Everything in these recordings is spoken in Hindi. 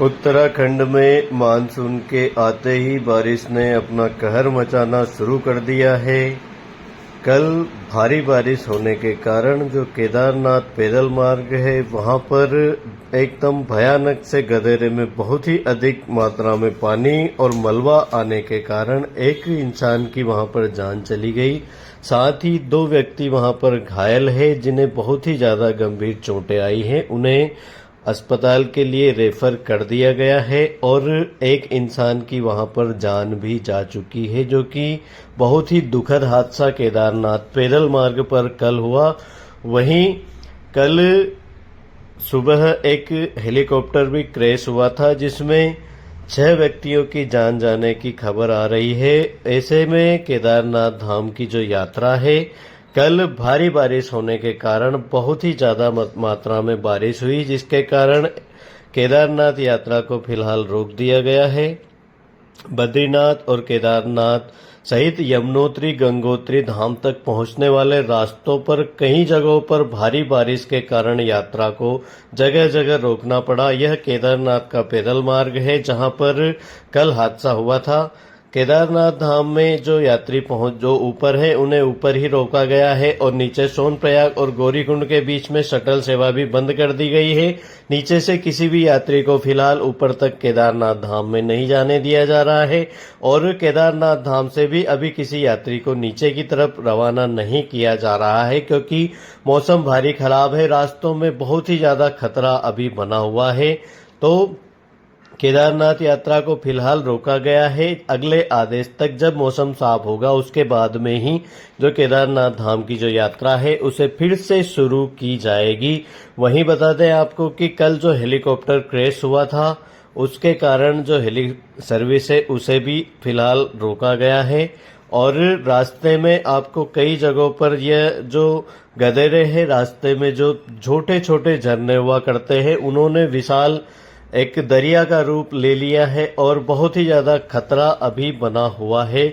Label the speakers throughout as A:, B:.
A: उत्तराखंड में मानसून के आते ही बारिश ने अपना कहर मचाना शुरू कर दिया है। कल भारी बारिश होने के कारण जो केदारनाथ पैदल मार्ग है वहां पर एकदम भयानक से गधेरे में बहुत ही अधिक मात्रा में पानी और मलबा आने के कारण एक इंसान की वहां पर जान चली गई। साथ ही 2 व्यक्ति वहां पर घायल है जिन्हें बहुत ही ज्यादा गंभीर चोटें आई हैं। उन्हें अस्पताल के लिए रेफर कर दिया गया है और एक इंसान की वहां पर जान भी जा चुकी है, जो कि बहुत ही दुखद हादसा केदारनाथ पैदल मार्ग पर कल हुआ। वहीं कल सुबह एक हेलीकॉप्टर भी क्रैश हुआ था जिसमें 6 व्यक्तियों की जान जाने की खबर आ रही है। ऐसे में केदारनाथ धाम की जो यात्रा है, कल भारी बारिश होने के कारण बहुत ही ज्यादा मात्रा में बारिश हुई, जिसके कारण केदारनाथ यात्रा को फिलहाल रोक दिया गया है। बद्रीनाथ और केदारनाथ सहित यमुनोत्री गंगोत्री धाम तक पहुंचने वाले रास्तों पर कई जगहों पर भारी बारिश के कारण यात्रा को जगह जगह रोकना पड़ा। यह केदारनाथ का पैदल मार्ग है जहां पर कल हादसा हुआ था। केदारनाथ धाम में जो यात्री जो ऊपर है उन्हें ऊपर ही रोका गया है और नीचे सोनप्रयाग और गौरीकुंड के बीच में शटल सेवा भी बंद कर दी गई है। नीचे से किसी भी यात्री को फिलहाल ऊपर तक केदारनाथ धाम में नहीं जाने दिया जा रहा है और केदारनाथ धाम से भी अभी किसी यात्री को नीचे की तरफ रवाना नहीं किया जा रहा है, क्योंकि मौसम भारी खराब है। रास्तों में बहुत ही ज्यादा खतरा अभी बना हुआ है, तो केदारनाथ यात्रा को फिलहाल रोका गया है। अगले आदेश तक जब मौसम साफ होगा उसके बाद में ही जो केदारनाथ धाम की जो यात्रा है उसे फिर से शुरू की जाएगी। वहीं बता दें आपको कि कल जो हेलीकॉप्टर क्रैश हुआ था उसके कारण जो हेली सर्विस है उसे भी फिलहाल रोका गया है और रास्ते में आपको कई जगहों पर यह जो गधेरे हैं, रास्ते में जो छोटे छोटे झरने हुआ करते हैं उन्होंने विशाल एक दरिया का रूप ले लिया है और बहुत ही ज्यादा खतरा अभी बना हुआ है।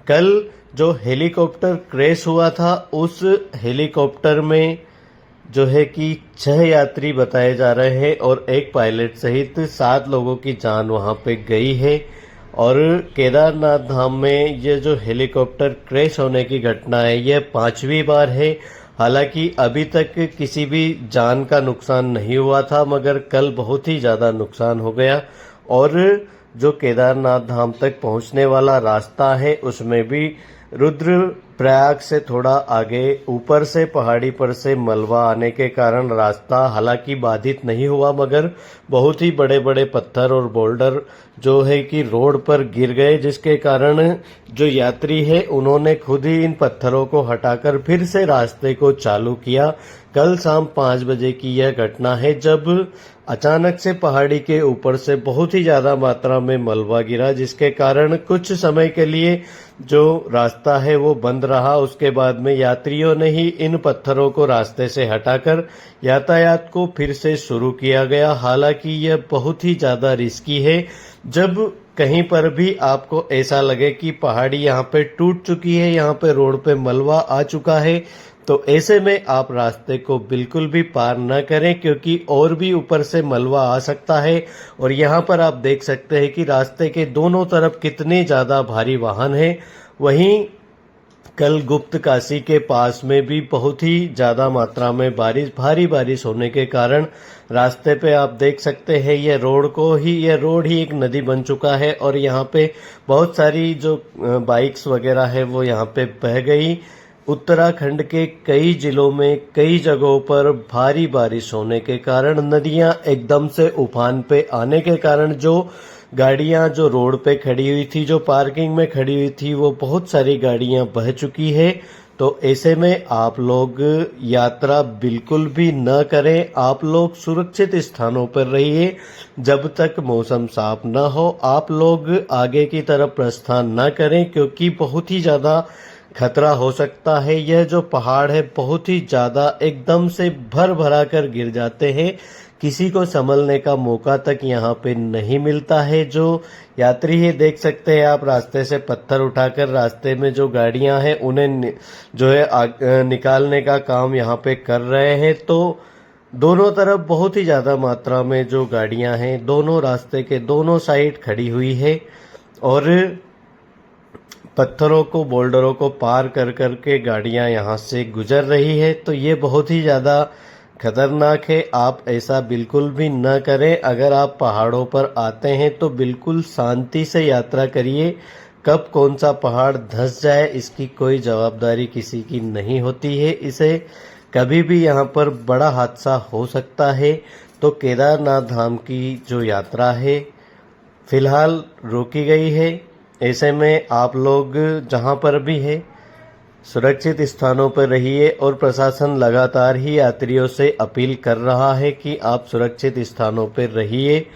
A: कल जो हेलीकॉप्टर क्रैश हुआ था उस हेलीकॉप्टर में जो है कि 6 यात्री बताए जा रहे हैं और एक पायलट सहित 7 लोगों की जान वहां पे गई है। और केदारनाथ धाम में ये जो हेलीकॉप्टर क्रैश होने की घटना है यह 5वीं बार है। हालांकि अभी तक किसी भी जान का नुकसान नहीं हुआ था, मगर कल बहुत ही ज्यादा नुकसान हो गया और जो केदारनाथ धाम तक पहुंचने वाला रास्ता है उसमें भी रुद्रप्रयाग से थोड़ा आगे ऊपर से पहाड़ी पर से मलबा आने के कारण रास्ता हालांकि बाधित नहीं हुआ, मगर बहुत ही बड़े बड़े पत्थर और बोल्डर जो है कि रोड पर गिर गए, जिसके कारण जो यात्री है उन्होंने खुद ही इन पत्थरों को हटाकर फिर से रास्ते को चालू किया। कल शाम 5 बजे की यह घटना है जब अचानक से पहाड़ी के ऊपर से बहुत ही ज्यादा मात्रा में मलबा गिरा, जिसके कारण कुछ समय के लिए जो रास्ता है वो बंद रहा। उसके बाद में यात्रियों ने ही इन पत्थरों को रास्ते से हटाकर यातायात को फिर से शुरू किया गया। हालांकि यह बहुत ही ज्यादा रिस्की है। जब कहीं पर भी आपको ऐसा लगे कि पहाड़ी यहाँ पे टूट चुकी है, यहाँ पे रोड पे मलबा आ चुका है, तो ऐसे में आप रास्ते को बिल्कुल भी पार न करें, क्योंकि और भी ऊपर से मलबा आ सकता है। और यहाँ पर आप देख सकते हैं कि रास्ते के दोनों तरफ कितने ज्यादा भारी वाहन हैं। वहीं कल गुप्त काशी के पास में भी बहुत ही ज्यादा मात्रा में भारी बारिश होने के कारण रास्ते पे आप देख सकते हैं यह रोड ही एक नदी बन चुका है और यहाँ पे बहुत सारी जो बाइक्स वगैरह है वो यहाँ पे बह गई। उत्तराखंड के कई जिलों में कई जगहों पर भारी बारिश होने के कारण नदियां एकदम से उफान पे आने के कारण जो गाड़ियां जो रोड पे खड़ी हुई थी, जो पार्किंग में खड़ी हुई थी, वो बहुत सारी गाड़ियां बह चुकी है। तो ऐसे में आप लोग यात्रा बिल्कुल भी न करें। आप लोग सुरक्षित स्थानों पर रहिए जब तक मौसम साफ न हो। आप लोग आगे की तरफ प्रस्थान न करें, क्योंकि बहुत ही ज्यादा खतरा हो सकता है। यह जो पहाड़ है बहुत ही ज्यादा एकदम से भरा कर गिर जाते हैं, किसी को संभलने का मौका तक यहाँ पे नहीं मिलता है। जो यात्री है देख सकते हैं आप, रास्ते से पत्थर उठाकर रास्ते में जो गाड़ियां हैं उन्हें जो है निकालने का काम यहाँ पे कर रहे हैं। तो दोनों तरफ बहुत ही ज़्यादा मात्रा में जो गाड़ियां हैं, दोनों रास्ते के दोनों साइड खड़ी हुई है और पत्थरों को, बोल्डरों को पार कर कर के गाड़ियां यहां से गुजर रही है। तो ये बहुत ही ज़्यादा खतरनाक है। आप ऐसा बिल्कुल भी न करें। अगर आप पहाड़ों पर आते हैं तो बिल्कुल शांति से यात्रा करिए। कब कौन सा पहाड़ धंस जाए इसकी कोई जवाबदारी किसी की नहीं होती है। इसे कभी भी यहाँ पर बड़ा हादसा हो सकता है। तो केदारनाथ धाम की जो यात्रा है फिलहाल रोकी गई है। ऐसे में आप लोग जहाँ पर भी है सुरक्षित स्थानों पर रहिए और प्रशासन लगातार ही यात्रियों से अपील कर रहा है कि आप सुरक्षित स्थानों पर रहिए।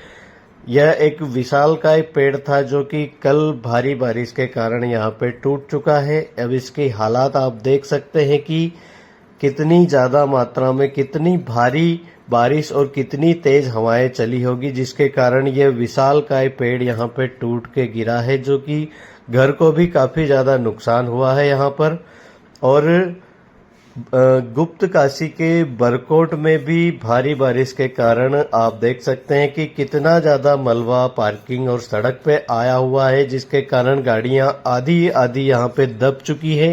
A: यह एक विशालकाय पेड़ था जो कि कल भारी बारिश के कारण यहाँ पे टूट चुका है। अब इसकी हालात आप देख सकते हैं कि कितनी ज़्यादा मात्रा में, कितनी भारी बारिश और कितनी तेज हवाएं चली होगी, जिसके कारण यह विशालकाय पेड़ यहाँ पे टूट के गिरा है, जो कि घर को भी काफ़ी ज़्यादा नुकसान हुआ है यहाँ पर। और गुप्त काशी के बरकोट में भी भारी बारिश के कारण आप देख सकते हैं कि कितना ज़्यादा मलबा पार्किंग और सड़क पे आया हुआ है, जिसके कारण गाड़ियां आधी आधी यहाँ पे दब चुकी है।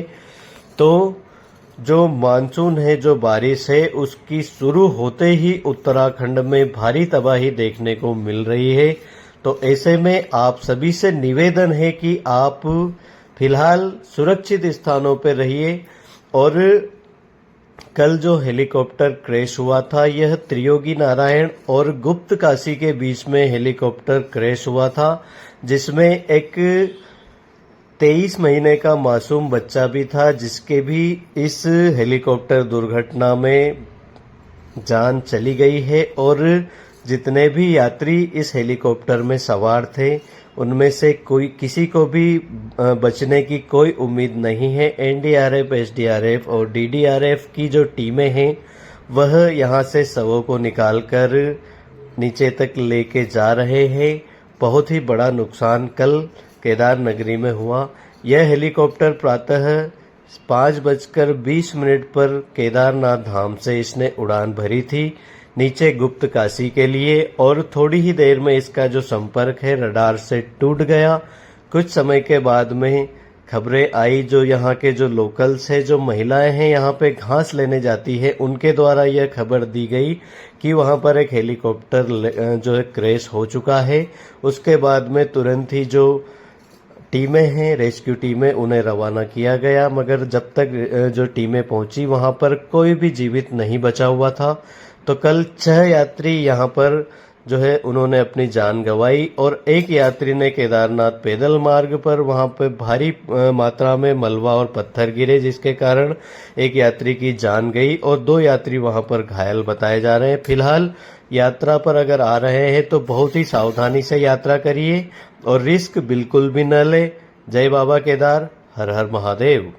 A: तो जो मानसून है, जो बारिश है, उसकी शुरू होते ही उत्तराखंड में भारी तबाही देखने को मिल रही है। तो ऐसे में आप सभी से निवेदन है कि आप फिलहाल सुरक्षित स्थानों पर रहिए। और कल जो हेलीकॉप्टर क्रैश हुआ था, यह त्रियोगी नारायण और गुप्त काशी के बीच में हेलीकॉप्टर क्रैश हुआ था, जिसमें एक 23 महीने का मासूम बच्चा भी था, जिसके भी इस हेलीकॉप्टर दुर्घटना में जान चली गई है। और जितने भी यात्री इस हेलीकॉप्टर में सवार थे, उनमें से कोई किसी को भी बचने की कोई उम्मीद नहीं है। एनडीआरएफ, एसडीआरएफ और डीडीआरएफ की जो टीमें हैं, वह यहां से शवों को निकालकर नीचे तक लेके जा रहे हैं। बहुत ही बड़ा नुकसान कल केदार नगरी में हुआ। यह हेलीकॉप्टर प्रातः 5:20 पर केदारनाथ धाम से इसने उड़ान भरी थी नीचे गुप्त काशी के लिए, और थोड़ी ही देर में इसका जो संपर्क है रडार से टूट गया। कुछ समय के बाद में खबरें आई, जो यहाँ के जो लोकल्स है, जो महिलाएं हैं यहाँ पे घास लेने जाती है, उनके द्वारा यह खबर दी गई कि वहाँ पर एक हेलीकॉप्टर जो है क्रैश हो चुका है। उसके बाद में तुरंत ही जो टीमें हैं, रेस्क्यू टीमें, उन्हें रवाना किया गया, मगर जब तक जो टीमें पहुंची वहां पर कोई भी जीवित नहीं बचा हुआ था। तो कल 6 यात्री यहाँ पर जो है उन्होंने अपनी जान गंवाई और एक यात्री ने केदारनाथ पैदल मार्ग पर वहां पे भारी मात्रा में मलबा और पत्थर गिरे, जिसके कारण एक यात्री की जान गई और 2 यात्री वहां पर घायल बताए जा रहे हैं। फिलहाल यात्रा पर अगर आ रहे हैं तो बहुत ही सावधानी से यात्रा करिए और रिस्क बिल्कुल भी न ले। जय बाबा केदार, हर हर महादेव।